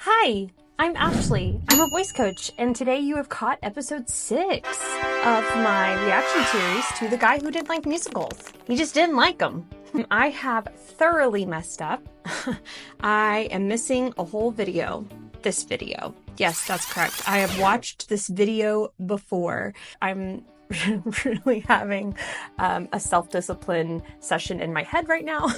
Hi, I'm Ashley. I'm a voice coach, and today you have caught episode 6 of my reaction series to the guy who didn't like musicals. He just didn't like them. I have thoroughly messed up. I am missing a whole video. This video. Yes, that's correct. I have watched this video before. I'm really having a self-discipline session in my head right now.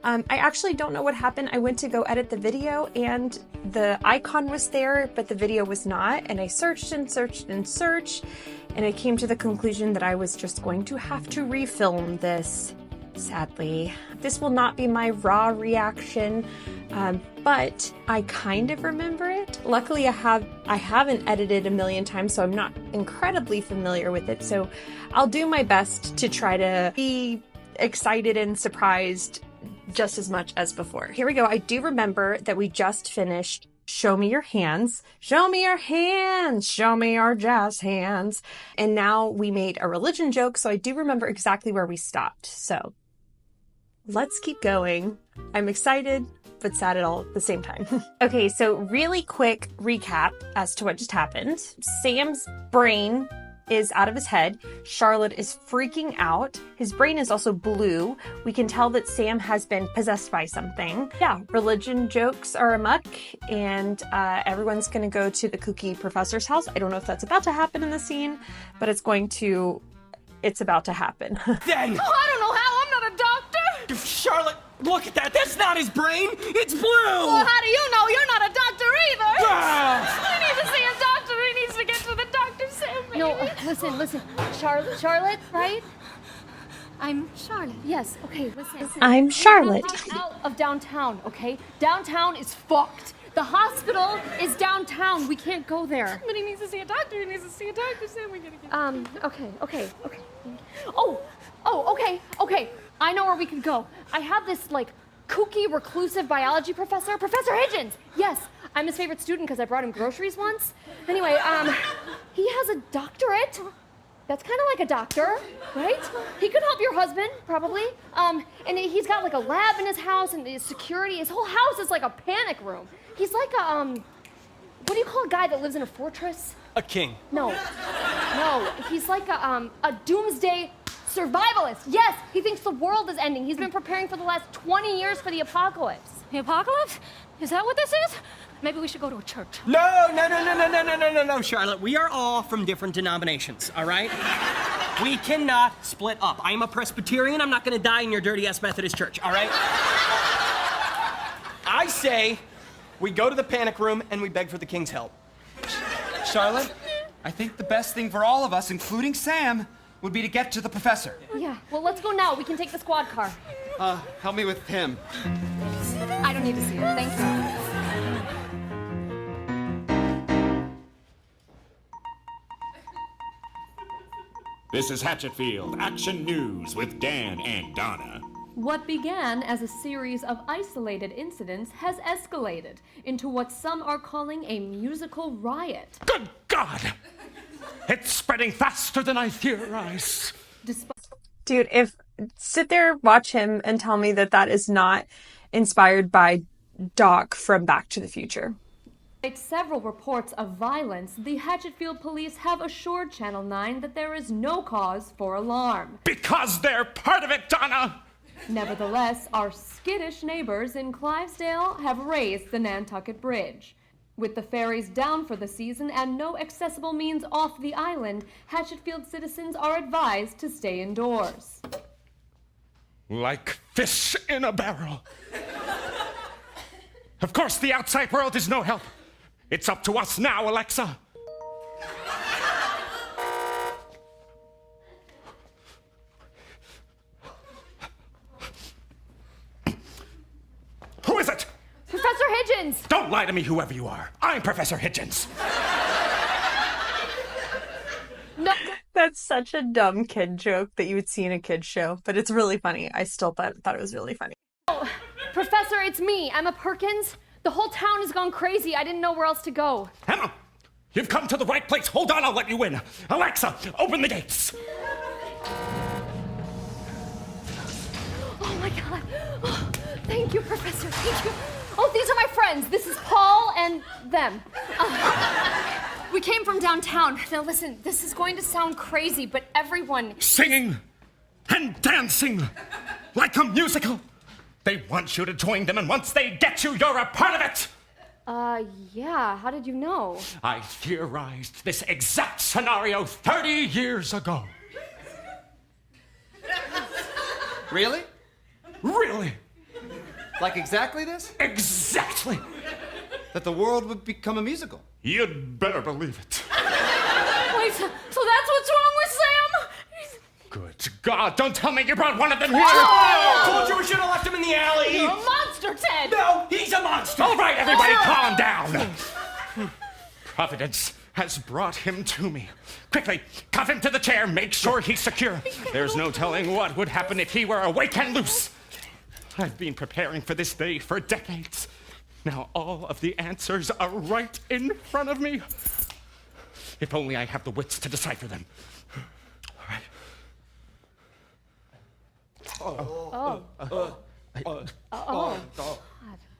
I actually don't know what happened. I went to go edit the video and the icon was there, but the video was not. And I searched and searched and searched, and I came to the conclusion that I was just going to have to refilm this. Sadly, this will not be my raw reaction, but I kind of remember it. Luckily, I haven't edited a million times, so I'm not incredibly familiar with it. So I'll do my best to try to be excited and surprised just as much as before. Here we go. I do remember that we just finished Show Me Your Hands. Show me your hands. Show me your jazz hands. And now we made a religion joke, so I do remember exactly where we stopped. So let's keep going. I'm excited, but sad at all at the same time. Okay, so really quick recap as to what just happened. Sam's brain is out of his head. Charlotte is freaking out. His brain is also blue. We can tell that Sam has been possessed by something. Yeah, religion jokes are amok, and everyone's gonna go to the kooky professor's house. I don't know if that's about to happen in the scene, but it's about to happen. Then! Oh, I don't know how. I'm not a doctor. Charlotte, look at that. That's not his brain. It's blue. Well, how do you know? You're not a doctor either. Ah! I need to see a doctor. He needs to get to the doctor, Sam. No, listen. Charlotte, right? I'm Charlotte. Yes, okay, listen. I'm Charlotte. Out of downtown, okay? Downtown is fucked. The hospital is downtown. We can't go there. But he needs to see a doctor. Sam. We gotta get okay. Okay. I know where we can go. I have this, kooky, reclusive biology professor, Professor Hidgens. Yes, I'm his favorite student because I brought him groceries once. Anyway, he has a doctorate. That's kind of like a doctor, right? He could help your husband, probably. And he's got, a lab in his house and his security. His whole house is like a panic room. He's like a, what do you call a guy that lives in a fortress? A king. No, he's like a doomsday survivalist. Yes, he thinks the world is ending. He's been preparing for the last 20 years for the apocalypse. The apocalypse? Is that what this is? Maybe we should go to a church. No, Charlotte. We are all from different denominations, all right? We cannot split up. I'm a Presbyterian. I'm not going to die in your dirty-ass Methodist church, all right? I say we go to the panic room and we beg for the king's help. Charlotte, I think the best thing for all of us, including Sam, would be to get to the professor. Yeah, well, let's go now. We can take the squad car. Help me with him. I don't need to see it. Thank you. This is Hatchetfield Action News with Dan and Donna. What began as a series of isolated incidents has escalated into what some are calling a musical riot. Good God! It's spreading faster than I theorized. Dude, sit there, watch him, and tell me that is not inspired by Doc from Back to the Future. Despite several reports of violence, the Hatchetfield police have assured Channel 9 that there is no cause for alarm. Because they're part of it, Donna! Nevertheless, our skittish neighbors in Clivesdale have raised the Nantucket Bridge. With the ferries down for the season and no accessible means off the island, Hatchetfield citizens are advised to stay indoors. Like fish in a barrel. Of course, the outside world is no help. It's up to us now, Alexa. Who is it? Professor Hidgens! Don't lie to me, whoever you are. I'm Professor Hidgens. No. That's such a dumb kid joke that you would see in a kid's show, but it's really funny. I still thought it was really funny. Oh, Professor, it's me, Emma Perkins. The whole town has gone crazy. I didn't know where else to go. Emma, You've come to the right place. Hold on, I'll let you in. Alexa, open the gates. Oh my God. Oh, thank you, Professor. Thank you. Oh, these are my friends. This is Paul and them. We came from downtown. Now listen, this is going to sound crazy, but everyone... Singing and dancing like a musical. They want you to join them, and once they get you, you're a part of it. Yeah, how did you know? I theorized this exact scenario 30 years ago. Really? Really? Like exactly this? Exactly. That the world would become a musical. You'd better believe it. Wait, so that's what's wrong with Sam? Good God, don't tell me you brought one of them here! Oh, told you we should have left him in the alley! You're a monster, Ted! No, he's a monster! All right, everybody, calm down! Providence has brought him to me. Quickly, cuff him to the chair, make sure he's secure. There's no telling what would happen if he were awake and loose. I've been preparing for this day for decades. Now all of the answers are right in front of me. If only I have the wits to decipher them. All right.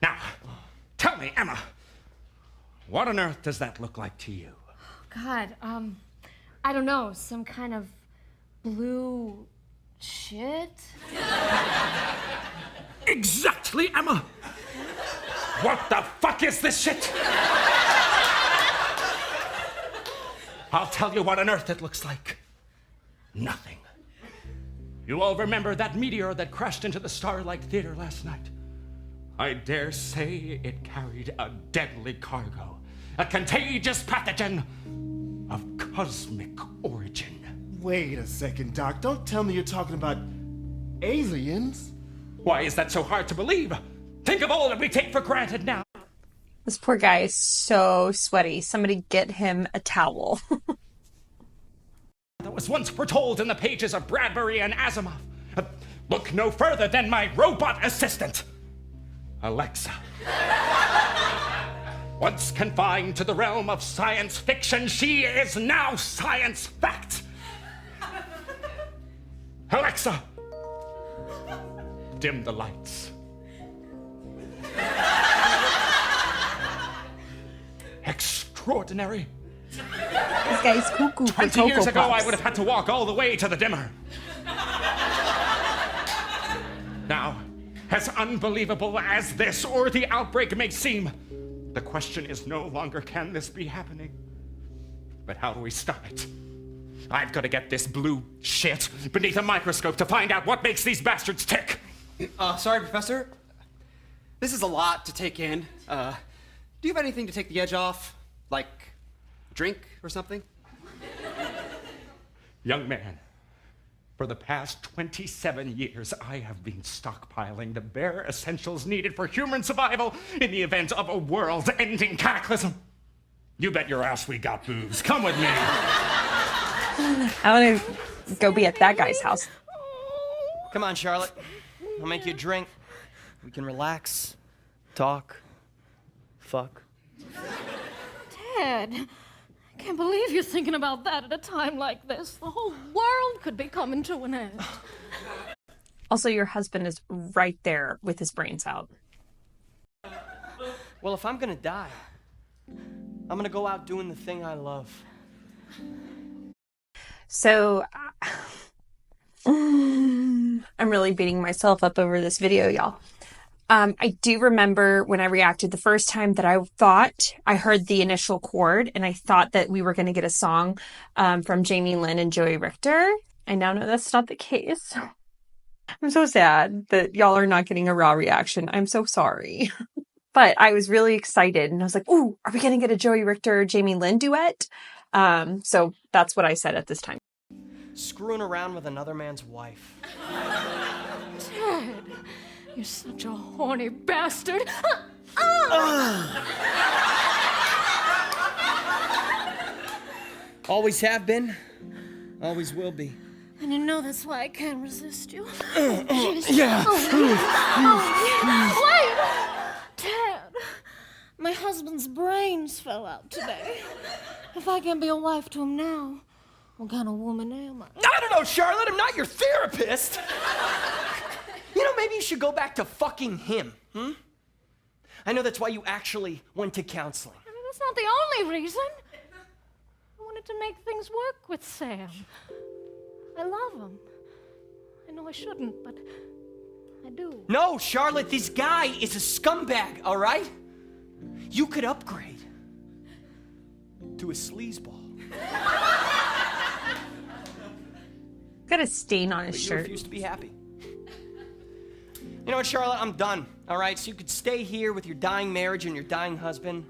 Now, tell me, Emma, what on earth does that look like to you? God, I don't know, some kind of blue shit? Exactly, Emma! What the fuck is this shit? I'll tell you what on earth it looks like. Nothing. You all remember that meteor that crashed into the Starlight Theater last night? I dare say it carried a deadly cargo, a contagious pathogen of cosmic origin. Wait a second, Doc. Don't tell me you're talking about aliens. Why is that so hard to believe? Think of all that we take for granted now. This poor guy is so sweaty. Somebody get him a towel. That was once foretold in the pages of Bradbury and Asimov. Look no further than my robot assistant, Alexa. Once confined to the realm of science fiction, she is now science fact. Alexa, dim the lights. Extraordinary. This guy's cuckoo for 20 Cocoa years ago, Puffs. I would have had to walk all the way to the dimmer. Now, as unbelievable as this or the outbreak may seem, the question is no longer can this be happening, but how do we stop it? I've got to get this blue shit beneath a microscope to find out what makes these bastards tick. Sorry, Professor. This is a lot to take in. Do you have anything to take the edge off? Like a drink or something? Young man, for the past 27 years, I have been stockpiling the bare essentials needed for human survival in the event of a world-ending cataclysm. You bet your ass we got booze. Come with me. I want to go be at that guy's house. Come on, Charlotte. I'll make you a drink. We can relax, talk, fuck. Ted, I can't believe you're thinking about that at a time like this. The whole world could be coming to an end. Also, your husband is right there with his brains out. Well, if I'm gonna die, I'm gonna go out doing the thing I love. So, I'm really beating myself up over this video, y'all. I do remember when I reacted the first time that I thought I heard the initial chord and I thought that we were going to get a song from Jamie Lynn and Joey Richter. I now know that's not the case. I'm so sad that y'all are not getting a raw reaction. I'm so sorry. But I was really excited and I was like, ooh, are we going to get a Joey Richter, Jamie Lynn duet? So that's what I said at this time. Screwing around with another man's wife. Ted, you're such a horny bastard. Always have been, always will be. And you know that's why I can't resist you. Yeah. Wait! Ted, My husband's brains fell out today. If I can't be a wife to him now, what kind of woman am I? I don't know, Charlotte. I'm not your therapist. You know, maybe you should go back to fucking him, I know that's why you actually went to counseling. I mean, that's not the only reason. I wanted to make things work with Sam. I love him. I know I shouldn't, but I do. No, Charlotte, this guy is a scumbag, all right? You could upgrade to a sleazeball. Got a stain on his But you shirt. refuse to be happy. You know what, Charlotte? I'm done, all right? So you could stay here with your dying marriage and your dying husband.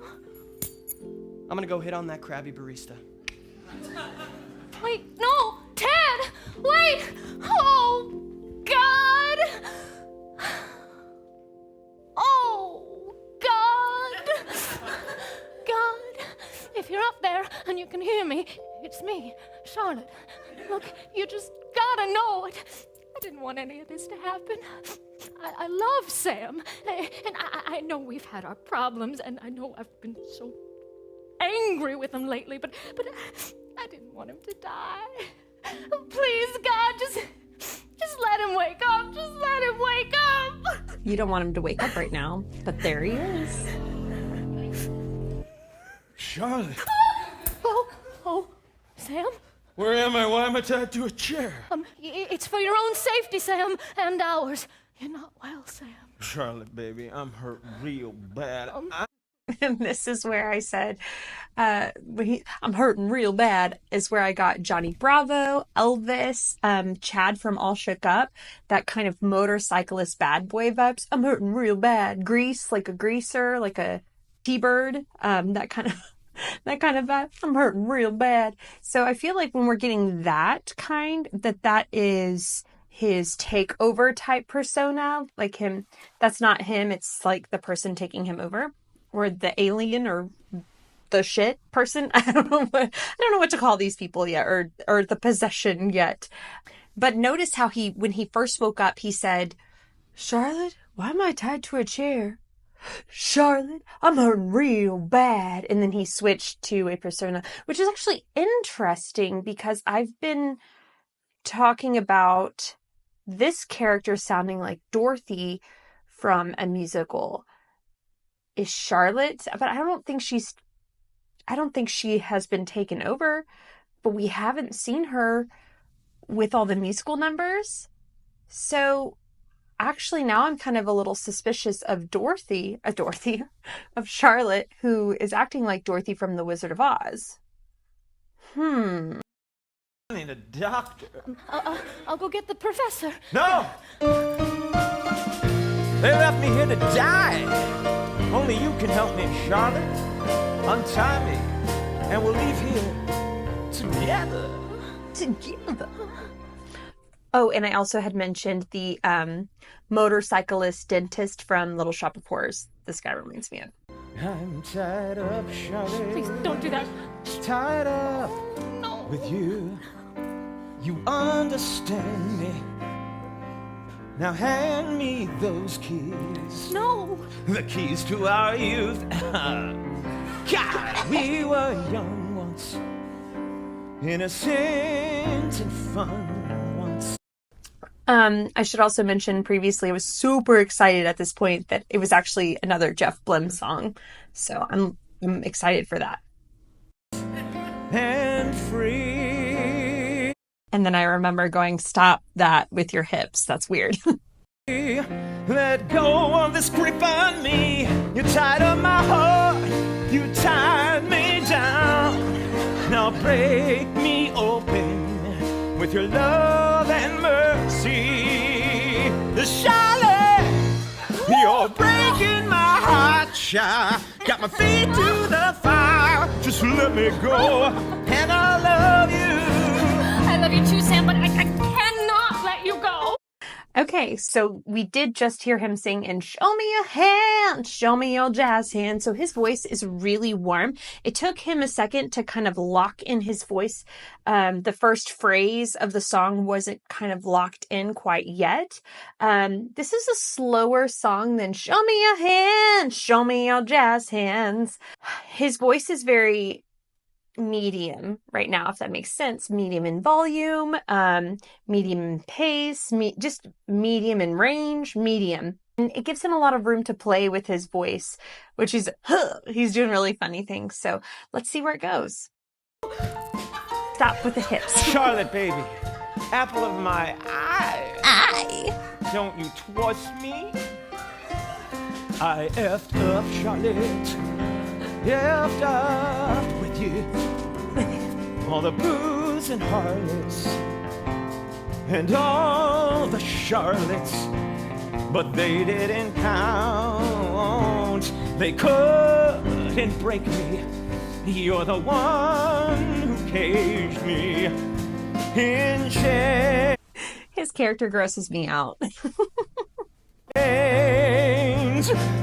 I'm gonna go hit on that crabby barista. Wait, no! Ted! Wait! Oh, God! Oh, God! God, if you're up there and you can hear me, it's me, Charlotte. Look, you just gotta know it. I didn't want any of this to happen. I love Sam, and I know we've had our problems, and I know I've been so angry with him lately, but I didn't want him to die. Please, God, just let him wake up. Just let him wake up. You don't want him to wake up right now, but there he is. Charlotte, Oh, Sam? where am I? Why am I tied to a chair? It's for your own safety, Sam, and ours. You're not well, Sam. Charlotte, baby, I'm hurt real bad. And this is where I said, I'm hurting real bad, is where I got Johnny Bravo, Elvis, Chad from All Shook Up, that kind of motorcyclist bad boy vibes. I'm hurting real bad. Grease, like a greaser, like a T-Bird, that kind of vibe. I'm hurting real bad. So I feel like when we're getting that kind, that is his takeover type persona, like him. That's not him. It's like the person taking him over. Or the alien, or the shit person. I don't know what to call these people yet, or the possession yet. But notice how when he first woke up, he said, "Charlotte, why am I tied to a chair? Charlotte, I'm hurting real bad." And then he switched to a persona, which is actually interesting because I've been talking about this character sounding like Dorothy from a musical. Is Charlotte, but I don't think she has been taken over, but we haven't seen her with all the musical numbers. So actually now I'm kind of a little suspicious of of Charlotte, who is acting like Dorothy from The Wizard of Oz. I need a doctor. I'll go get the professor. No! They left me here to die. Only you can help me, Charlotte. Untie me, and we'll leave here together. Oh, and I also had mentioned the motorcyclist dentist from Little Shop of Horrors. This guy reminds me of. I'm tied up, Charlotte. Please don't do that. Tied up with you. You understand me. Now hand me those keys. No. The keys to our youth. God, we were young once. Innocent and fun once. I should also mention previously I was super excited at this point that it was actually another Jeff Blim song. So I'm excited for that. And free. And then I remember going, "Stop that with your hips. That's weird." Let go of this grip on me. You tied up my heart. You tied me down. Now break me open with your love and mercy. Charlotte, you're breaking my heart, child. Got my feet to the fire. Just let me go, and I love you. I love you too, Sam, but I cannot let you go. Okay, Okay, so we did just hear him sing and show me your hand, show me your jazz hand. So his voice is really warm. It took him a second to kind of lock in his voice. The first phrase of the song wasn't kind of locked in quite yet. This is a slower song than show me your hand, show me your jazz hands. His voice is very medium right now, if that makes sense. Medium in volume, medium in pace, just medium in range, medium. And it gives him a lot of room to play with his voice, which is, he's doing really funny things. So let's see where it goes. Stop with the hips. Charlotte, baby, apple of my eye. Don't you trust me? I effed up, Charlotte. Effed up with you. All the booze and harlots and all the Charlottes, but they didn't count. They couldn't break me. You're the one who caged me in chains. His character grosses me out.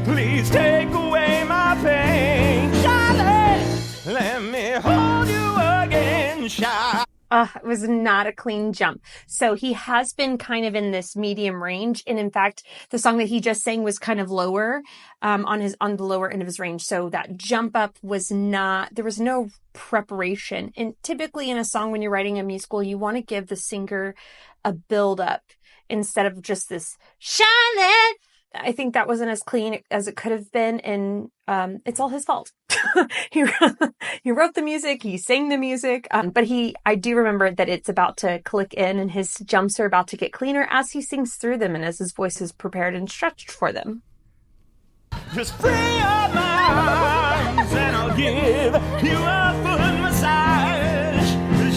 Please take away my pain, Charlotte. Let me hold you again, Charlotte. It was not a clean jump. So he has been kind of in this medium range. And in fact, the song that he just sang was kind of lower, on the lower end of his range. So that jump up was not, there was no preparation. And typically in a song, when you're writing a musical, you want to give the singer a build up instead of just this Charlotte. I think that wasn't as clean as it could have been, and it's all his fault. He wrote the music, he sang the music, but I do remember that it's about to click in, and his jumps are about to get cleaner as he sings through them and as his voice is prepared and stretched for them. Just free your minds, and I'll give you a foot massage.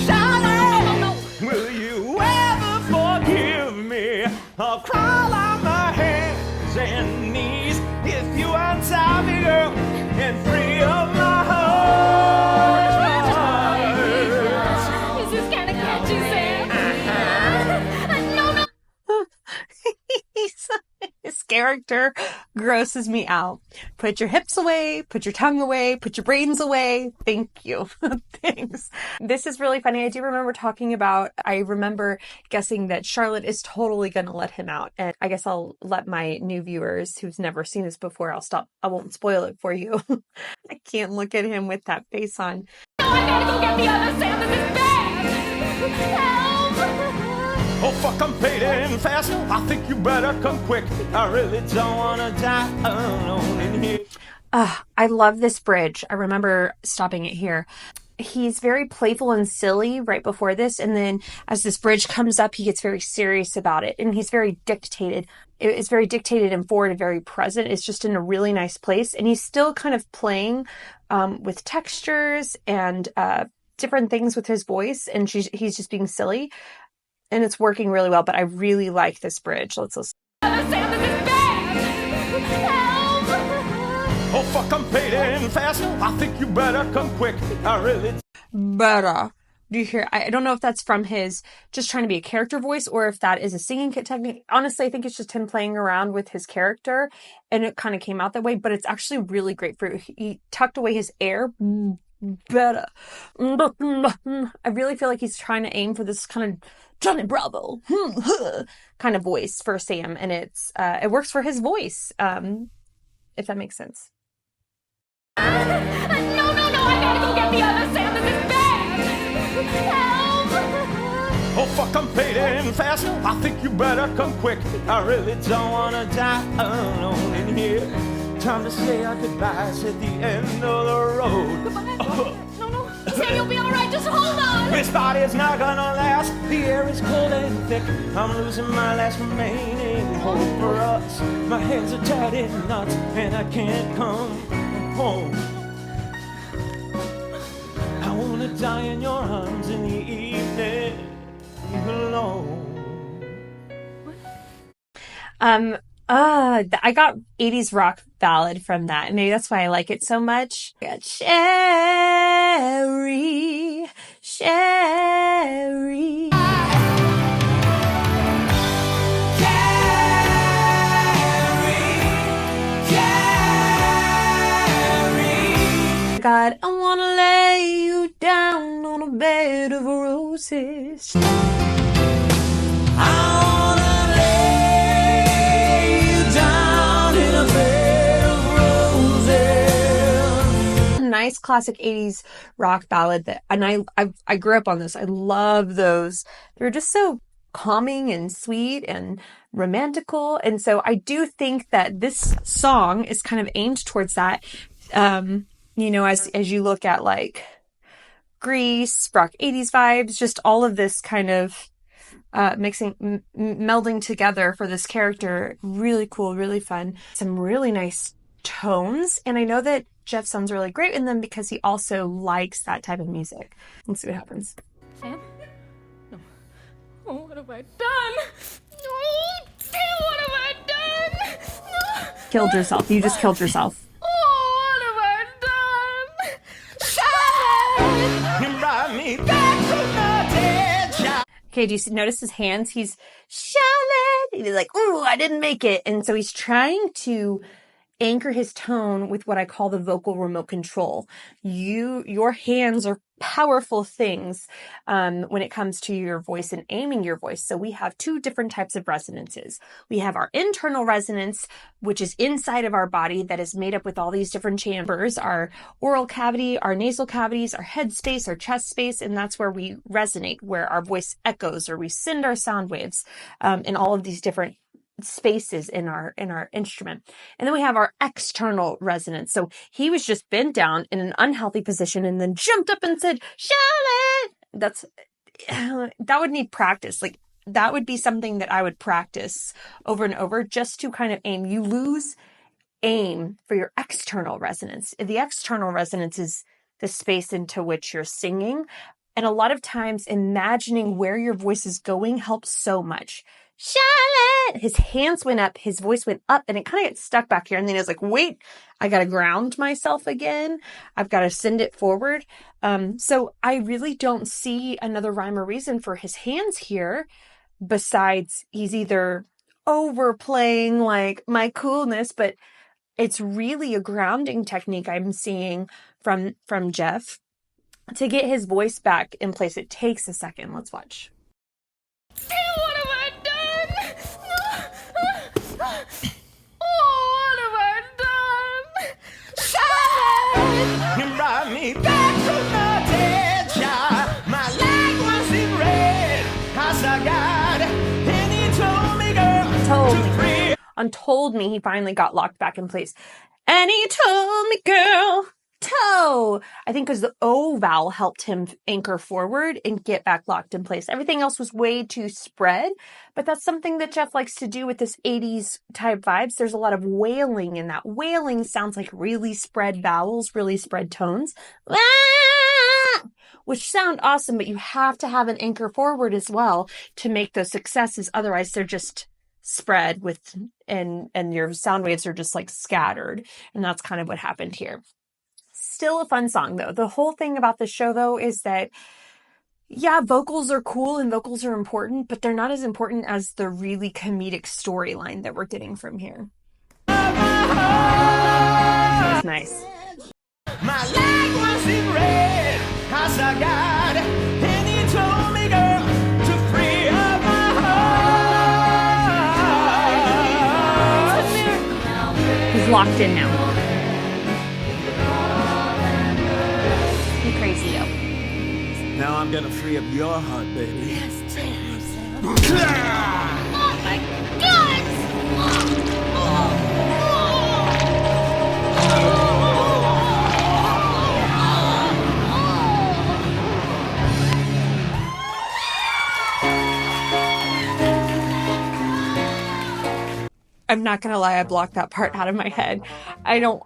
Charlotte, will you ever forgive me? I'll crawl on my hands and knees if you untie me, girl, and free up my heart. This is kind of catchy, Sam. No. His character grosses me out. Put your hips away, put your tongue away, put your brains away. Thank you. Thanks. This is really funny. I remember guessing that Charlotte is totally going to let him out. And I guess I'll let my new viewers who's never seen this before, I won't spoil it for you. I can't look at him with that face on. No, I gotta go get the other Sam. This is bad. Help! Oh, fuck, I'm fading fast. I think you better come quick. I really don't want to die alone in here. I love this bridge. I remember stopping it here. He's very playful and silly right before this, and then as this bridge comes up, he gets very serious about it, and he's very dictated. It's very dictated and forward and very present. It's just in a really nice place, and he's still kind of playing with textures and different things with his voice, and he's just being silly, and it's working really well. But I really like this bridge. Let's listen. Sam, this is bad. Help! Oh, fuck, I'm fading fast. I think you better come quick. I really Better. Do you hear? I don't know if that's from his just trying to be a character voice or if that is a singing technique. Honestly, I think it's just him playing around with his character, and it kind of came out that way, but it's actually really great for he tucked away his air. Better. I really feel like he's trying to aim for this kind of Johnny Bravo kind of voice for Sam, and it works for his voice, if that makes sense. No, I gotta go get the other Sam. This is bad. Help! Oh, fuck, I'm fading fast. I think you better come quick. I really don't want to die alone in here. Time to say our goodbyes at the end of the road. Goodbye. No. Sam, you'll be all right. Just hold on. This body's not gonna last. The air is cold and thick. I'm losing my last remaining hope for us. My hands are tied in knots and I can't come home. I wanna die in your arms in the evening alone. I got 80s rock ballad from that, and maybe that's why I like it so much. I got Sherry. Yeah. roses. Nice classic 80s rock ballad that, and I grew up on this. I love those. They're just so calming and sweet and romantical. And so I do think that this song is kind of aimed towards that. You know, as you look at like Grease, rock 80s vibes, just all of this kind of melding together for this character. Really cool, really fun. Some really nice tones. And I know that Jeff sounds really great in them because he also likes that type of music. Let's see what happens. Sam? No. Oh, what have I done? Oh, what have I done? No. Killed yourself. You just killed yourself. Oh, what have I done? You brought me back from the dead. Okay, do you notice his hands? He's Charlotte. He's like, ooh, I didn't make it. And so he's trying to anchor his tone with what I call the vocal remote control. Your hands are powerful things when it comes to your voice and aiming your voice. So we have two different types of resonances. We have our internal resonance, which is inside of our body, that is made up with all these different chambers, our oral cavity, our nasal cavities, our head space, our chest space, and that's where we resonate, where our voice echoes, or we send our sound waves in all of these different spaces in our instrument. And then we have our external resonance. So he was just bent down in an unhealthy position and then jumped up and said, Charlotte! That would need practice. Like, that would be something that I would practice over and over just to kind of aim. You lose aim for your external resonance. The external resonance is the space into which you're singing. And a lot of times imagining where your voice is going helps so much. Charlotte! His hands went up, his voice went up, and it kind of gets stuck back here. And then he was like, wait, I got to ground myself again. I've got to send it forward. So I really don't see another rhyme or reason for his hands here, besides he's either overplaying like my coolness, but it's really a grounding technique I'm seeing from Jeff to get his voice back in place. It takes a second. Let's watch. What have I done? Oh, what have I done? You brought me back from the dead. Child. My leg was in red. House I got, and he told me, girl, to free. Untold me, he finally got locked back in place. And he told me, girl, toe. I think because the O vowel helped him anchor forward and get back locked in place. Everything else was way too spread, but that's something that Jeff likes to do with this 80s type vibes. There's a lot of wailing in that. Wailing sounds like really spread vowels, really spread tones, which sound awesome, but you have to have an anchor forward as well to make those successes. Otherwise, they're just spread with, and your sound waves are just like scattered. And that's kind of what happened here. Still a fun song though. The whole thing about the show though is that, yeah, vocals are cool and vocals are important, but they're not as important as the really comedic storyline that we're getting from here. It's nice. My leg was in red. House I got, and he told me, girl, to free up my heart. He's locked in now. Crazy though. Now I'm gonna free up your heart, baby. Yes, take yourself. Oh my God! I'm not gonna lie, I blocked that part out of my head. I don't.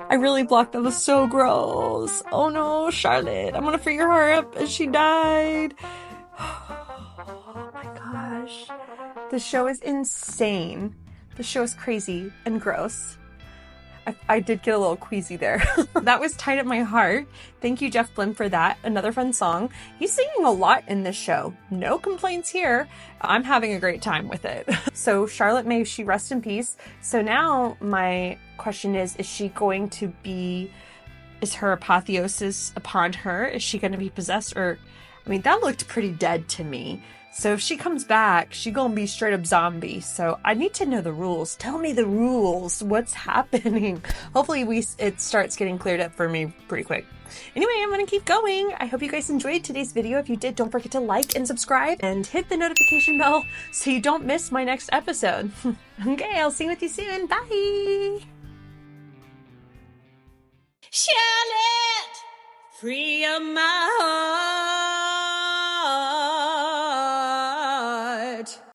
I really blocked that. That was so gross. Oh no, Charlotte. I'm gonna free her up and she died. Oh my gosh. The show is insane. The show is crazy and gross. I did get a little queasy there. That was Tied At My Heart. Thank you, Jeff Blim, for that. Another fun song. He's singing a lot in this show. No complaints here. I'm having a great time with it. So Charlotte, may she rest in peace. So now my question is she going to be, is her apotheosis upon her? Is she going to be possessed? Or, I mean, that looked pretty dead to me. So if she comes back, she gonna be straight up zombie. So I need to know the rules. Tell me the rules. What's happening? Hopefully it starts getting cleared up for me pretty quick. Anyway, I'm gonna keep going. I hope you guys enjoyed today's video. If you did, don't forget to like and subscribe and hit the notification bell so you don't miss my next episode. Okay, I'll see you with you soon. Bye. Charlotte, free of my heart.